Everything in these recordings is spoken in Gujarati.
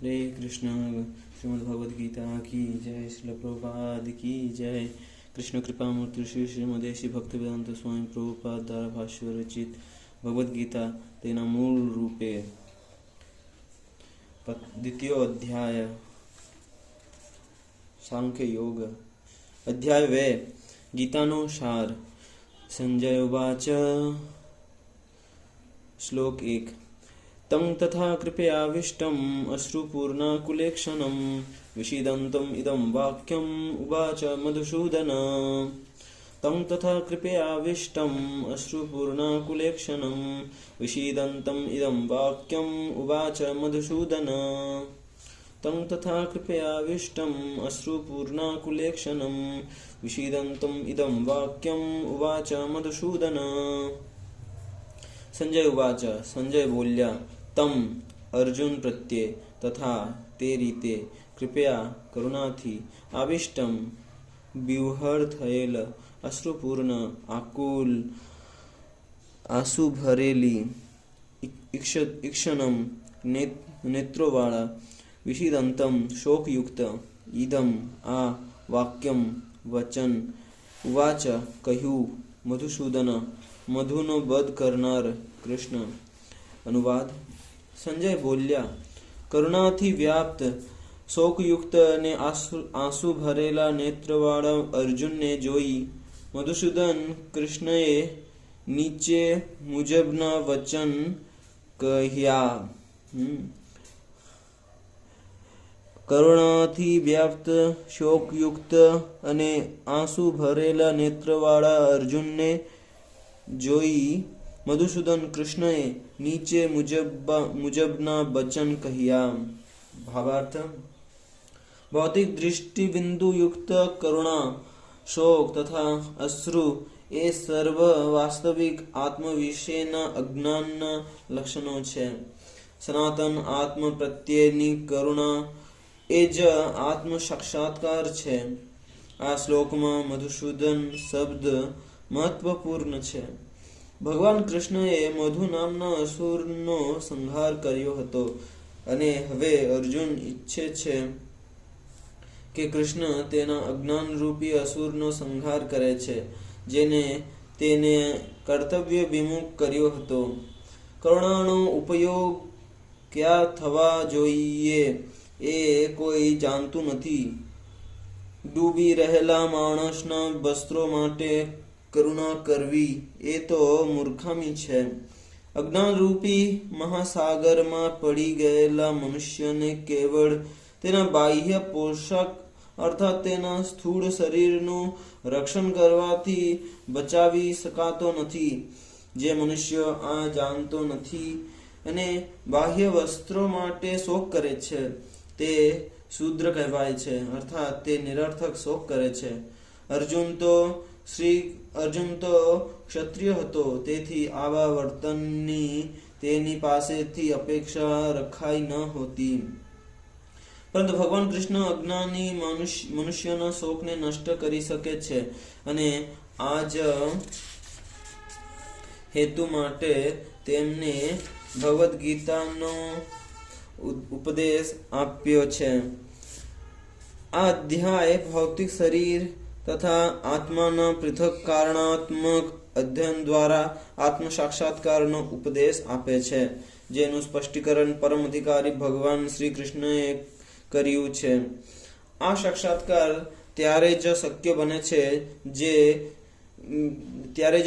हरे कृष्ण। श्रीमद् भगवद गीता की जय। श्रील प्रभुपाद की जय। कृष्ण कृपा मूर्ति श्री श्रीमदेशी भक्ति वेदांत स्वामी प्रभुपाद द्वारा भाष्य रचित भगवद गीता तेना मूल रूपे द्वितीय अध्याय सांख्य योग अध्याय वे गीतानो सार। संजय उवाच। श्लोक 1। तं तथा कृपयाविष्टम् अश्रुपूर्णाकुलेक्षणं विषीदन्तम् इदं वाक्यम् उवाच मधुसूदन। तं तथा कृपयाविष्टम् अश्रुपूर्णाकुलेक्षणं विषीदन्तम् इदं वाक्यम् उवाच मधुसूदन। तं तथा कृपयाविष्टम् अश्रुपूर्णाकुलेक्षणं विषीदन्तम् इदं वाक्यम् उवाच मधुसूदन। संजय उवाच। संजय बोल्या। तम अर्जुन प्रत्ये तथा ते रीते कृपया करुणाथी आविष्टम व्यूहर थયેલ अश्रुपूर्ण आकुल आंसू भरेली ईक्षणम नेत्रोवाळा विषीदंतम शोकयुक्त इदम आ वाक्यम वचन उवाच કહ્યું मधुसूदन मधुनो वध करनार कृष्ण। अनुवाद। संजय बोल्या। करुणाથી વ્યાપ્ત શોકયુક્ત અને આંસુ ભરેલા નેત્રવાળા અર્જુનને જોઈ મધુસૂદન કૃષ્ણએ નીચે મુજબના વચન કહ્યા। કરુણાથી વ્યાપ્ત શોકયુક્ત અને આંસુ ભરેલા નેત્રવાળા અર્જુનને જોઈ મધુસૂદન કૃષ્ણએ નીચે મુજબના વચન કહ્યા। ભાવાર્થ। ભૌતિક दृष्टि बिंदु युक्त करुणा शोक तथा अश्रु એ સર્વ વાસ્તવિક આત્મ વિશેના અજ્ઞાનના લક્ષણો છે। સનાતન આત્મ પ્રત્યેની કરુણા એ જ આત્મ સાક્ષાત્કાર છે। આ શ્લોકમાં મધુસૂદન શબ્દ મહત્વપૂર્ણ છે। ભગવાન કૃષ્ણએ મધુ નામના અસુરનો સંહાર કર્યો હતો અને હવે અર્જુન ઈચ્છે છે કે કૃષ્ણ તેના અજ્ઞાન રૂપી અસુરનો સંહાર કરે છે જેને તેને કર્તવ્ય વિમુખ કર્યો હતો। કરુણાનો ઉપયોગ ક્યાં થવા જોઈએ એ કોઈ જાણતું નથી। ડૂબી રહેલા માણસના વસ્ત્રો માટે કરુણા કરવી એ તો મૂર્ખામી છે। અજ્ઞાન રૂપી મહાસાગરમાં પડી ગયેલા મનુષ્યને કેવળ તેના બાહ્ય પોષક અર્થાત તેના સ્થૂળ શરીરનું રક્ષણ કરવાથી બચાવી શકાતો નથી। જે મનુષ્ય આ જાણતો નથી અને બાહ્ય વસ્ત્રો માટે શોક કરે છે તે શૂદ્ર કહેવાય છે અર્થાત તે નિરર્થક શોક કરે છે। અર્જુન તો ક્ષત્રિય હતો તેથી આવા વર્તનની તેની પાસેથી અપેક્ષા રખાઈ ન હોતી। પરંતુ ભગવાન કૃષ્ણ અજ્ઞાની મનુષ્યના શોકને નષ્ટ કરી શકે છે અને આ જ હેતુ માટે તેમને ભગવદ ગીતાનો ઉપદેશ આપ્યો છે। આ અધ્યાય ભૌતિક શરીર તથા આત્માના પૃથક કારણાત્મક અધ્યયન દ્વારા આત્મ સાક્ષાત્કારનો ઉપદેશ આપે છે જેનું સ્પષ્ટીકરણ પરમ અધિકારી ભગવાન શ્રી કૃષ્ણએ કર્યું છે। આ સાક્ષાત્કાર ત્યારે જ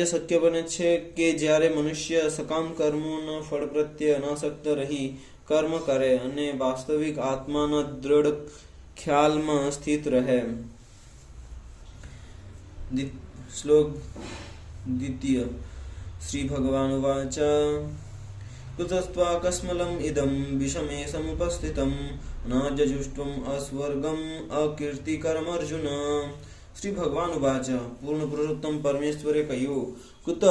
શક્ય બને છે કે જ્યારે મનુષ્ય સકામ કર્મોના ફળ પ્રત્યે અનાસક્ત રહી કર્મ કરે અને વાસ્તવિક આત્માના દૃઢ ખ્યાલમાં સ્થિત રહે। श्लोक 2। श्री भगवान उवाच। कुतस्त्वा कस्मलम् इदं विषमे समुपस्थितं नाजजुष्टम् अस्वर्गम् अकीर्तिकरम् अर्जुन। श्री भगवान उवाच। पूर्ण पुरुषोत्तम परमेश्वरे કહ્યું કુત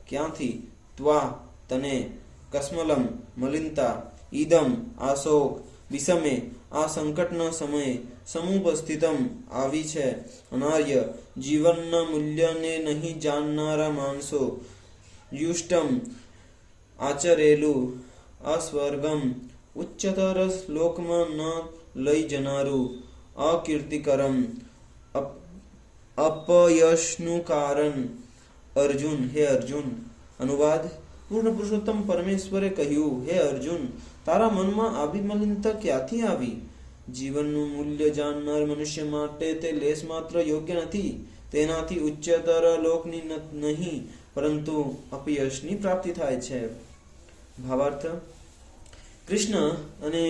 ક્યાંથી ત્વા તને કસ્મલમ મલિનતા ઈદમ આ શોક વિષમે આ સંકટના સમયે સમુપસ્થિતમ આવી છે અનાર્ય જીવનના મૂલ્યને નહીં જાણનારા માણસો યુષ્ટમ આચરેલું અસ્વર્ગમ ઉચ્ચતર શ્લોકમાં ન લઈ જનારું અકીર્તિકરમ અપયશનું કારણ. અર્જુન, હે અર્જુન. અનુવાદ: પૂર્ણ પુરુષોત્તમ પરમેશ્વરે કહ્યું, હે અર્જુન, તારા મનમાં આવી મલિનતા ક્યાંથી આવી? જીવનનું મૂલ્ય જાણનાર મનુષ્ય માટે તે લેશ માત્ર યોગ્ય નથી. તેનાથી ઉચ્ચતર લોકની નહીં પરંતુ અપયશની પ્રાપ્તિ થાય છે. ભાવાર્થ: કૃષ્ણ અને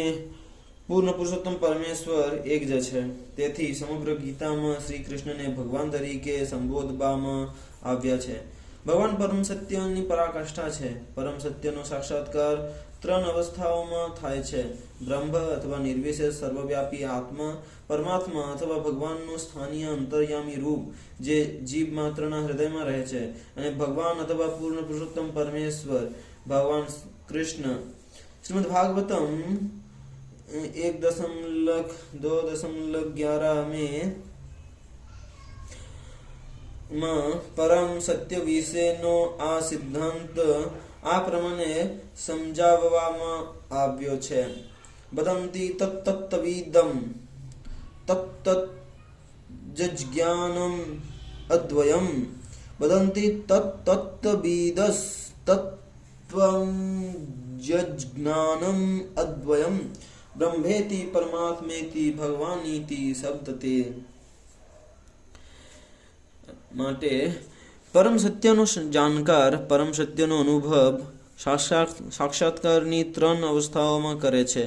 પૂર્ણ પુરુષોત્તમ પરમેશ્વર એક જ છે. તેથી સમગ્ર ગીતામાં શ્રી કૃષ્ણને ભગવાન તરીકે સંબોધવામાં આવ્યા છે. ભગવાન પરમ સત્યની પરાકાષ્ઠા છે. પરમ સત્યનો સાક્ષાત્કાર 3 અવસ્થાઓમાં થાય છે: બ્રહ્મ અથવા નિર્વિશેષ સર્વવ્યાપી આત્મા, પરમાત્મા અથવા ભગવાનનું સ્થાનીય અંતર્યામી રૂપ જે જીવ માત્રના હૃદયમાં રહે છે, અને ભગવાન અથવા પૂર્ણ પુરુષોત્તમ પરમેશ્વર ભગવાન કૃષ્ણ. શ્રીમદ ભાગવતમ 1.2.11 માં પરમ સત્ય વિશેનો આ સિદ્ધાંત આ પ્રમાણે સમજાવવામાં આવ્યો છે: વદંતી તત્તત્તવિદમ તત્તજ્ઞાનમ અદ્વયમ વદંતી તત્તત્તવિદસ તત્ત્વં જ્ઞાનમ અદ્વયમ બ્રહ્મેતિ પરમાત્મેતિ ભગવાનીતિ શબ્દતે. માટે પરમ સત્યનો જાણકાર પરમ સત્યનો અનુભવ સાક્ષાત્કારની 3 અવસ્થાઓમાં કરે છે,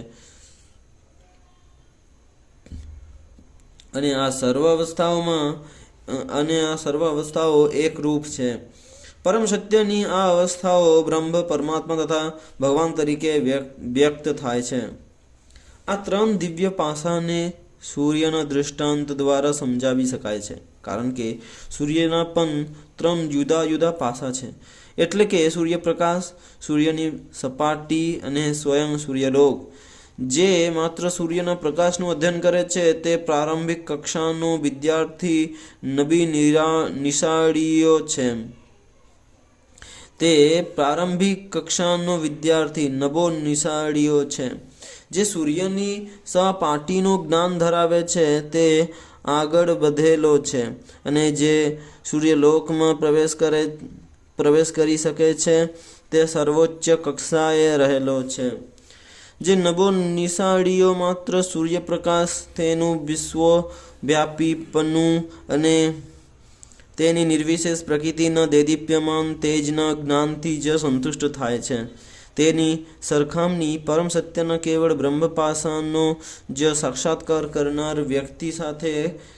અને આ સર્વ અવસ્થાઓ એક રૂપ છે. પરમ સત્યની આ અવસ્થાઓ બ્રહ્મ, પરમાત્મા તથા ભગવાન તરીકે વ્યક્ત થાય છે. આ 3 દિવ્ય પાસાને સૂર્યના દૃષ્ટાંત દ્વારા સમજાવી શકાય છે, કારણ કે સૂર્યના પણ 3 જુદા જુદા પાસા છે, એટલે કે સૂર્યપ્રકાશ, સૂર્યની સપાટી અને સ્વયં સૂર્યલોક. જે માત્ર સૂર્યના પ્રકાશનું અધ્યયન કરે છે તે પ્રારંભિક કક્ષાનો વિદ્યાર્થી નબી નિશાળીઓ છે. નબો નિશાળીઓ છે. જે સૂર્યની સપાટીનું જ્ઞાન ધરાવે છે તે આગળ વધેલો છે, અને જે સૂર્યલોકમાં પ્રવેશ કરી શકે છે તે સર્વોચ્ચ કક્ષાએ રહેલો છે. જે નબો નિશાળીઓ માત્ર સૂર્યપ્રકાશ, તેનું વિશ્વવ્યાપીપણું અને તેની નિર્વિશેષ પ્રકૃતિના દેદીપ્યમાન તેજના જ્ઞાનથી જ સંતુષ્ટ થાય છે. તેની સરખામણી પરમ સત્યના કેવળ બ્રહ્મ પાસાનો જ સાક્ષાત્કાર કરનાર વ્યક્તિ સાથે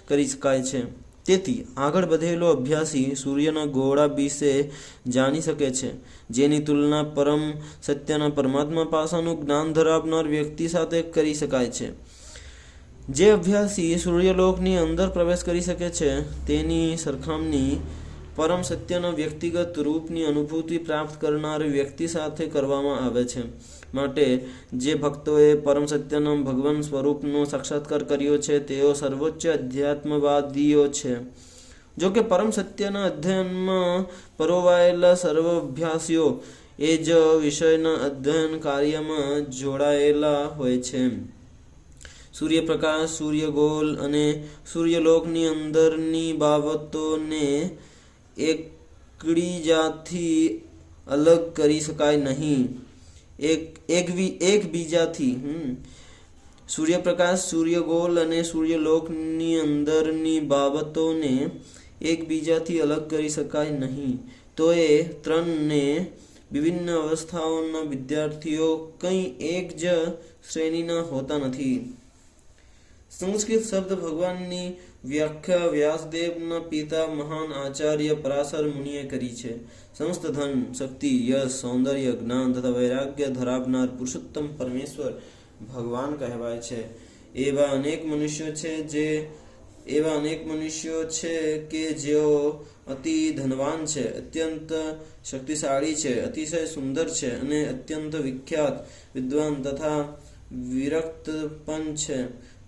કરી શકાય છે. તેથી આગળ વધેલો અભ્યાસી સૂર્યના ગોળા વિશે જાણી શકે છે, જેની તુલના પરમ સત્યના પરમાત્મા પાસાનું જ્ઞાન ધરાવનાર વ્યક્તિ સાથે કરી શકાય છે. જે અભ્યાસી સૂર્યલોકની અંદર પ્રવેશ કરી શકે છે તેની સરખામણી પરમ સત્યના વ્યક્તિગત રૂપની અનુભૂતિ પ્રાપ્ત કરનાર વ્યક્તિ સાથે કરવામાં આવે છે. માટે જે ભક્તોએ પરમ સત્યના ભગવાન સ્વરૂપનો સાક્ષાત્કાર કર્યો છે તેઓ સર્વોચ્ચ અધ્યાત્મવાદીઓ છે. જો કે પરમ સત્યના અધ્યયનમાં પરોવાયેલા સર્વ અભ્યાસીઓ એ જ વિષયના અધ્યયન કાર્યમાં જોડાયેલા હોય છે. સૂર્યપ્રકાશ, સૂર્યગોળ અને સૂર્યલોકની અંદરની બાબતોને એકબીજાથી અલગ કરી શકાય નહીં. એકબીજાથી સૂર્યપ્રકાશ, સૂર્યગોળ અને સૂર્યલોકની અંદરની બાબતોને એકબીજાથી અલગ કરી શકાય નહીં. તો એ 3 વિભિન્ન અવસ્થાઓના વિદ્યાર્થીઓ કંઈ એક જ શ્રેણીના હોતા નથી. સંસ્કૃત શબ્દ ભગવાનની વ્યાખ્યા વ્યાસદેવના પિતા મહાન આચાર્ય પરાશર મુનિએ કરી છે. સમસ્ત ધન, શક્તિ, યશ, સૌંદર્ય, જ્ઞાન તથા વૈરાગ્ય ધરાવનાર પુરુષોત્તમ પરમેશ્વર ભગવાન કહેવાય છે. એવા અનેક મનુષ્યો છે કે જેઓ અતિ ધનવાન છે, અત્યંત શક્તિશાળી છે, અતિશય સુંદર છે અને અત્યંત વિખ્યાત વિદ્વાન તથા વિરક્ત પણ છે.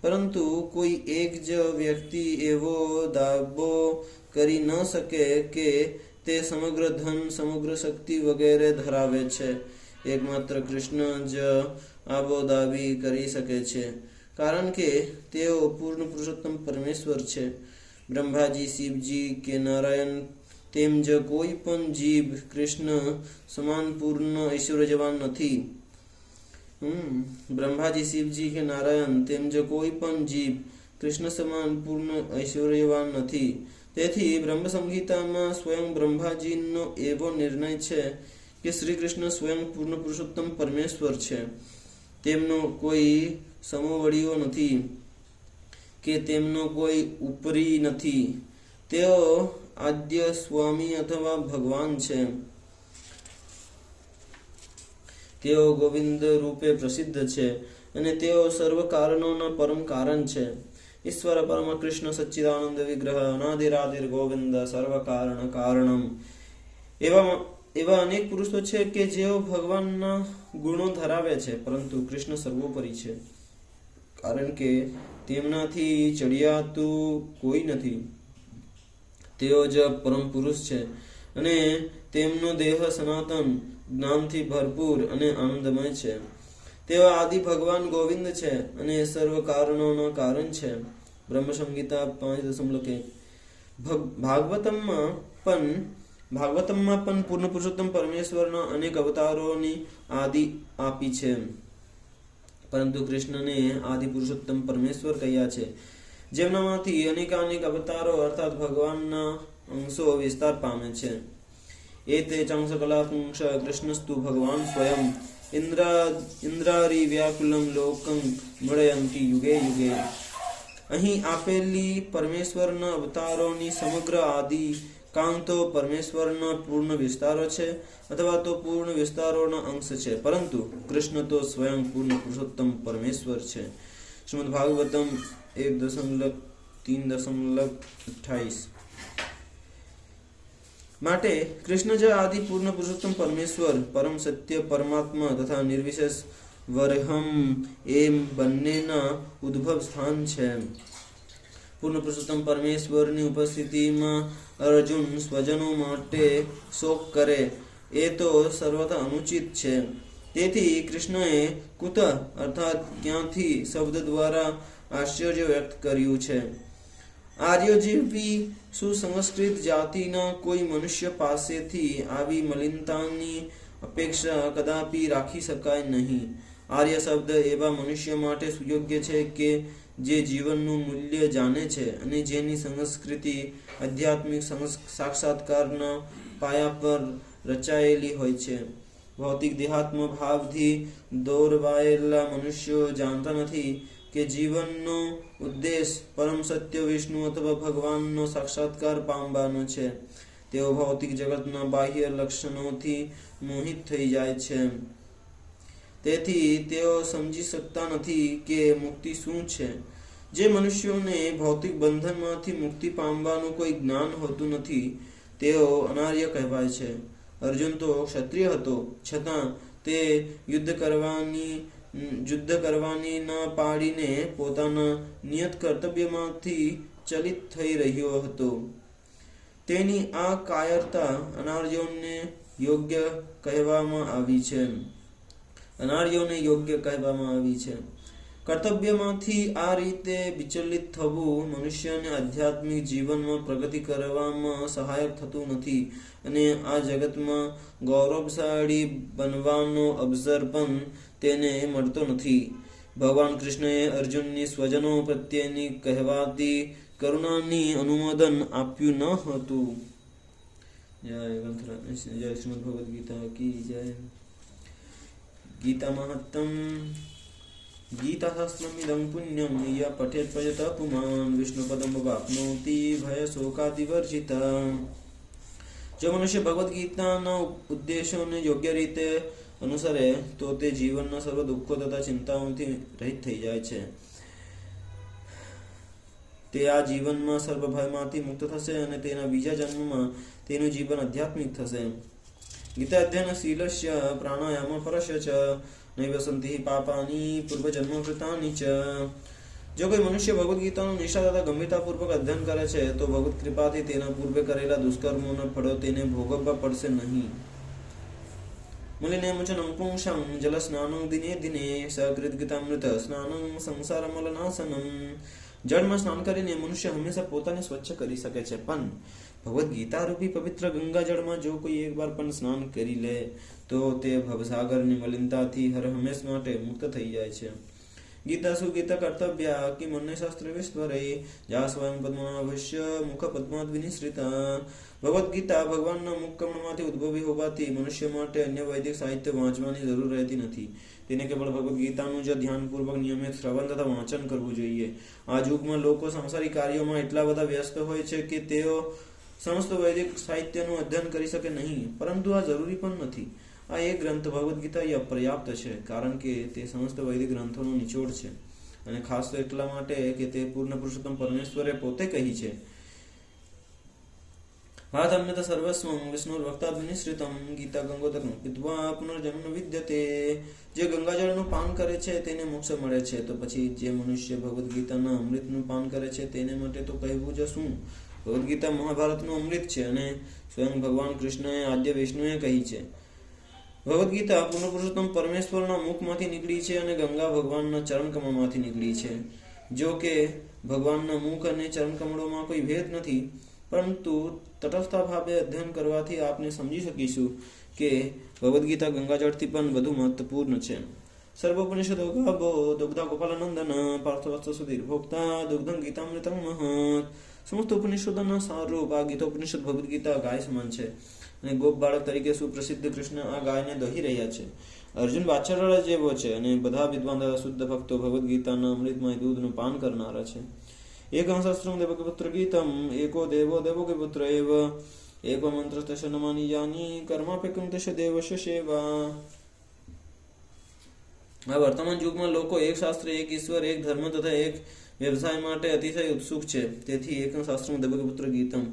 પરંતુ કોઈ એક જ વ્યક્તિ એવો દાવો કરી ન શકે કે તે સમગ્ર ધન, સમગ્ર શક્તિ વગેરે ધરાવે છે. એકમાત્ર કૃષ્ણ જ આબો દાવી કરી શકે છે, કારણ કે તેઓ પૂર્ણ પુરુષોત્તમ પરમેશ્વર છે. બ્રહ્માજી, શિવજી કે નારાયણ તેમ જ કોઈ પણ જીવ કૃષ્ણ સમાન પૂર્ણ ઐશ્વર્યવાન નથી. બ્રહ્માજી, શિવજી કે નારાયણ તેમ જ કોઈ પણ જીવ કૃષ્ણ સમાન પૂર્ણ ઐશ્વર્યવાન નથી. તેથી બ્રહ્મ સંહિતામાં સ્વયં બ્રહ્માજીનો એવો નિર્ણય છે કે શ્રી કૃષ્ણ સ્વયં પૂર્ણ પુરુષોત્તમ પરમેશ્વર છે. તેમનો કોઈ સમવડીઓ નથી કે તેમનો કોઈ ઉપરી નથી. તેઓ આદ્ય સ્વામી અથવા ભગવાન છે. તેઓ ગોવિંદ રૂપે પ્રસિદ્ધ છે અને તેઓ સર્વ કારણોના પરમ કારણ છે. ઈશ્વર પરમ કૃષ્ણ સચ્ચિદાનંદ વિગ્રહ અનાદિરાદિર ગોવિંદ સર્વ કારણ કારણમ. એવા અનેક પુરુષો છે કે જેઓ ભગવાનના ગુણો ધરાવે છે, પરંતુ કૃષ્ણ સર્વોપરી છે, કારણ કે તેમનાથી ચડિયાતું કોઈ નથી. તેઓ જ પરમ પુરુષ છે અને તેમનો દેહ સનાતન જ્ઞાનથી ભરપૂર અને આનંદમય છે. તેઓ આદિ ભગવાન ગોવિંદ છે અને સર્વ કારણોના કારણ છે. બ્રહ્મ સંહિતા 5.1. ભાગવતમમાં પણ પૂર્ણ પુરુષોત્તમ પરમેશ્વરના અનેક અવતારોની આદિ આપી છે, પરંતુ કૃષ્ણને આદિ પુરુષોત્તમ પરમેશ્વર કહ્યા છે, જેમનામાંથી અનેકાનેક અવતારો અર્થાત ભગવાનના અંશો વિસ્તાર પામે છે. એતે ચાંસ કલાપુંસ કૃષ્ણસ્તુ ભગવાન સ્વયં ઇન્દ્રારી વ્યાકુલમ લોકં મળયંતી યુગે યુગે. અહીં આપેલી પરમેશ્વરના અવતારોની સમગ્ર આદિ કાં તો પરમેશ્વરના પૂર્ણ વિસ્તારો છે અથવા તો પૂર્ણ વિસ્તારોના અંશ છે, પરંતુ કૃષ્ણ તો સ્વયં પૂર્ણ પુરુષોત્તમ પરમેશ્વર છે. શ્રીમદ ભાગવતમ 1.3.28. માટે કૃષ્ણ જ આદિ પૂર્ણ પુરુષોત્તમ પરમેશ્વર, પરમ સત્ય પરમાત્મા તથા નિર્વિશેષ વરહમ એમ બંનેના ઉદ્ભવ સ્થાન છે. પૂર્ણ પુરુષોત્તમ પરમેશ્વરની ઉપસ્થિતિમાં અર્જુન સ્વજનો માટે શોક કરે એ તો સર્વથા અનુચિત છે. તેથી કૃષ્ણએ કુત અર્થાત ક્યાંથી શબ્દ દ્વારા આશ્ચર્ય વ્યક્ત કર્યું છે. આર્ય જેવી સુસંસ્કૃત જાતિના કોઈ મનુષ્ય પાસેથી આવી મલિનતાની અપેક્ષા કદાપી રાખી શકાય નહીં. આર્ય શબ્દ એવા મનુષ્ય માટે સુયોગ્ય છે કે જે જીવનનું મૂલ્ય જાણે છે અને જેની સંસ્કૃતિ આધ્યાત્મિક સાક્ષાત્કારના પાયા પર રચાયેલી હોય છે. ભૌતિક દેહાત્મ ભાવથી દોરવાયેલા મનુષ્યો જાણતા નથી કે જીવનનો ઉદ્દેશ પરમ સત્ય વિષ્ણુ અથવા ભગવાનનો સાક્ષાત્કાર પામવાનો છે. તેઓ ભૌતિક જગતના બાહ્ય લક્ષણોથી મોહિત થઈ જાય છે. તેથી તેઓ સમજી શકતા નથી કે મુક્તિ શું છે. જે મનુષ્યોને ભૌતિક બંધનમાંથી મુક્તિ પામવાનું કોઈ જ્ઞાન હોતું નથી, તેઓ અનાર્ય કહેવાય છે. અર્જુન તો ક્ષત્રિય હતો, છતાં તે યુદ્ધ કરવાની ના પાડીને પોતાના નિયત કર્તવ્યમાંથી ચલિત થઈ રહ્યો હતો. તેની આ કાયરતા અનાર્યોને યોગ્ય કહેવામાં આવી છે. કર્તવ્યમાંથી આ રીતે વિચલિત થવું મનુષ્યને આધ્યાત્મિક જીવનમાં પ્રગતિ કરવામાં સહાયક થતું નથી અને આ જગતમાં ગૌરવશાળી બનવાનો અવસર પણ તેને મળતો નથી. ભગવાન કૃષ્ણએ અર્જુનની સ્વજનો પ્રત્યેની કહેવાતી કરુણાની અનુમોદન આપ્યું ન હતું. જય શ્રીમદ ભગવદ ગીતા કી જય. ગીતા મહત્તમ. ગીતાશાસ્ત્રમિદં પુણ્યં ય પઠેત પ્રયતઃ પુમાન વિષ્ણુપદં વાપ્નોતિ ભયશોકાદિવર્જિતઃ. જો મનુષ્ય ભગવદ્ ગીતાના ઉપદેશોને યોગ્ય રીતે અનુસરે તો તે જીવનના સર્વ દુઃખો તથા ચિંતાઓથી રહિત થઈ જાય છે. તે આ જીવનમાં સર્વ ભયમાંથી મુક્ત થશે અને તેના બીજા જન્મમાં તેનું જીવન આધ્યાત્મિક થશે. ગીતા અધ્યયન શીલસ્ય પ્રાણાયામ પરસ્ય ચ નૈવ સંતિ પાપાની પૂર્વજન્મ કૃતાની ચ. જો કોઈ મનુષ્ય ભગવદ્ ગીતાનું નિષ્ઠા તથા ગંભીરતાપૂર્વક અધ્યયન કરે છે તો ભગવત કૃપાથી તેના પૂર્વે કરેલા દુષ્કર્મોના ફળો તેને ભોગવવા પડશે નહીં. मलिनेमचनं पुंसां जलस्नानं दिने दिने सकृद्गीतामृत સ્નાનં સંસારમલનાશનમ. જળમાં સ્નાન કરીને મનુષ્ય હંમેશા પોતાને સ્વચ્છ કરી શકે છે, પણ ભગવદ્ ગીતા રૂપી પવિત્ર ગંગાજળમાં જો કોઈ એક વાર પણ સ્નાન કરી લે તો તે ભવસાગરની મલિનતાથી હર હંમેશ માટે મુક્ત થઈ જાય છે. ગીતા સુગીતા કર્તવ્યા કિમ અન્ય શાસ્ત્ર વિસ્તરે જા સ્વયં પદ્મનાભસ્ય મુખ પદ્માદ વિનિશ્રિતા. ભગવદ્ ગીતા ભગવાનના મુખકમળમાંથી ઉદ્ભવી હોવાથી મનુષ્ય માટે અન્ય વૈદિક સાહિત્ય વાંચવાની જરૂર રહેતી નથી. તેને કેવળ ભગવદ્ ગીતાનું જ ધ્યાનપૂર્વક નિયમિત શ્રવણ તથા વાંચન કરવું જોઈએ. આ યુગમાં લોકો સંસારી કાર્યોમાં એટલા બધા વ્યસ્ત હોય છે કે તેઓ સમસ્ત વૈદિક સાહિત્યનું અધ્યયન કરી શકે નહીં, પરંતુ આ જરૂરી પણ નથી. આ એક ગ્રંથ ભગવદ્ ગીતા પર્યાપ્ત છે, કારણ કે તે સમસ્ત વૈદિક ગ્રંથોનો નિચોડ છે, અને ખાસ તો એટલા માટે કે તે પૂર્ણ પુરુષોત્તમ પરમેશ્વરે પોતે કહી છે, વાતમ્યત સર્વસ્વં વિષ્ણુર્વક્તાભિનિશ્રિતમ ગીતા ગંગોદકં પીત્વા પુનર્જન્મ વિદ્યતે. જે ગંગાજળનું પાન કરે છે તેને મોક્ષ મળે છે, તો પછી જે મનુષ્ય ભગવદ્ ગીતાના અમૃતનું પાન કરે છે તેને માટે તો કહેવું જ શું. ભગવદ્ ગીતા મહાભારતનું અમૃત છે અને સ્વયં ભગવાન કૃષ્ણએ આદ્ય વિષ્ણુએ કહી છે. ભગવદ્ ગીતા પૂર્ણ પુરુષોત્તમ પરમેશ્વરના મુખમાંથી નીકળી છે અને ગંગા ભગવાનના ચરણકમળમાંથી નીકળી છે. જો કે ભગવાનના મુખ અને ચરણકમળોમાં કોઈ ભેદ નથી, પરંતુ તટસ્થ ભાવે અધ્યયન કરવાથી આપણે સમજી શકીશું કે ભગવદ્ ગીતા ગંગાજળથી પણ વધુ મહત્વપૂર્ણ છે. સર્વોપનિષદો ગાવો દુગ્ધા ગોપાલનંદન પાર્થવસ્તુ સુધીર ભોક્તા દુગ્ધં ગીતામૃતં મહત. સમસ્ત ઉપનિષદોના સારરૂપ આ ગીતોપનિષદ ભગવદ્ ગીતા ગાય સમાન છે, અને ગોપ બાળક તરીકે સુપ્રસિદ્ધ કૃષ્ણ આ ગાયને દોહી રહ્યા છે. અર્જુન વાત્સલ્ય જેવો છે, અને બધા વિદ્વાન તથા શુદ્ધ ભક્તો ભગવદ્ ગીતાના અમૃતમય દૂધનું પાન કરનારા છે. એકં સહસ્રં દેવકીપુત્ર ગીતમ એકો દેવો દેવકીપુત્ર એવ एको મંત્રસ્તસ્ય નમાની જાની કર્માપેકં તસ્ય દેવસ્ય સેવા. આ વર્તમાન યુગમાં લોકો એક શાસ્ત્ર, એક ઈશ્વર, એક ધર્મ તથા એક વ્યવસાય માટે અતિશય ઉત્સુક છે. તેથી એકં શાસ્ત્રમ દેવકીપુત્ર ગીતમ,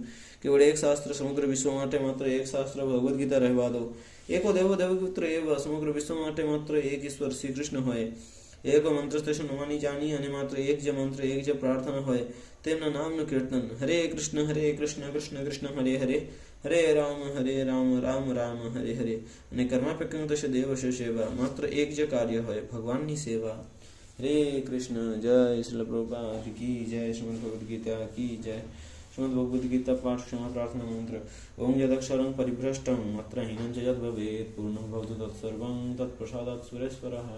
કેવળ એક શાસ્ત્ર સમગ્ર વિશ્વ માટે માત્ર એક શાસ્ત્ર ભગવદ્ ગીતા રહેવા દો. એકો દેવો દેવકીપુત્ર એવ, સમગ્ર વિશ્વ માટે માત્ર એક ઈશ્વર શ્રી કૃષ્ણ હોય. એક મંત્રસ્તસ્ય નમાની જાની, અને માત્ર એક જ મંત્ર, એક જ પ્રાર્થના હોય. તેમના નામનું કીર્તન. હરે કૃષ્ણ કૃષ્ણ કૃષ્ણ હરે હરે, હરે રામ રામ રામ હરે હરે. અને કર્માપેકં તસ્ય દેવસ્ય સેવા, માત્ર એક જ કાર્ય હોય, ભગવાનની સેવા. હરે કૃષ્ણ. જય શ્રીલ પ્રભુપાદ કી જય. શ્રીમદ ભગવદ્ ગીતા કી જય. શ્રીમદ ભગવદ્ ગીતા પાઠ ક્ષમા પ્રાર્થના મંત્ર. ઓમ યદક્ષરં પરિભ્રષ્ટં માત્રહીनं ચ યદ્ ભવેत् પૂર્ણં ભવતુ તત્સર્વં તત્પ્રસાદાत् સુરેશ્વરः.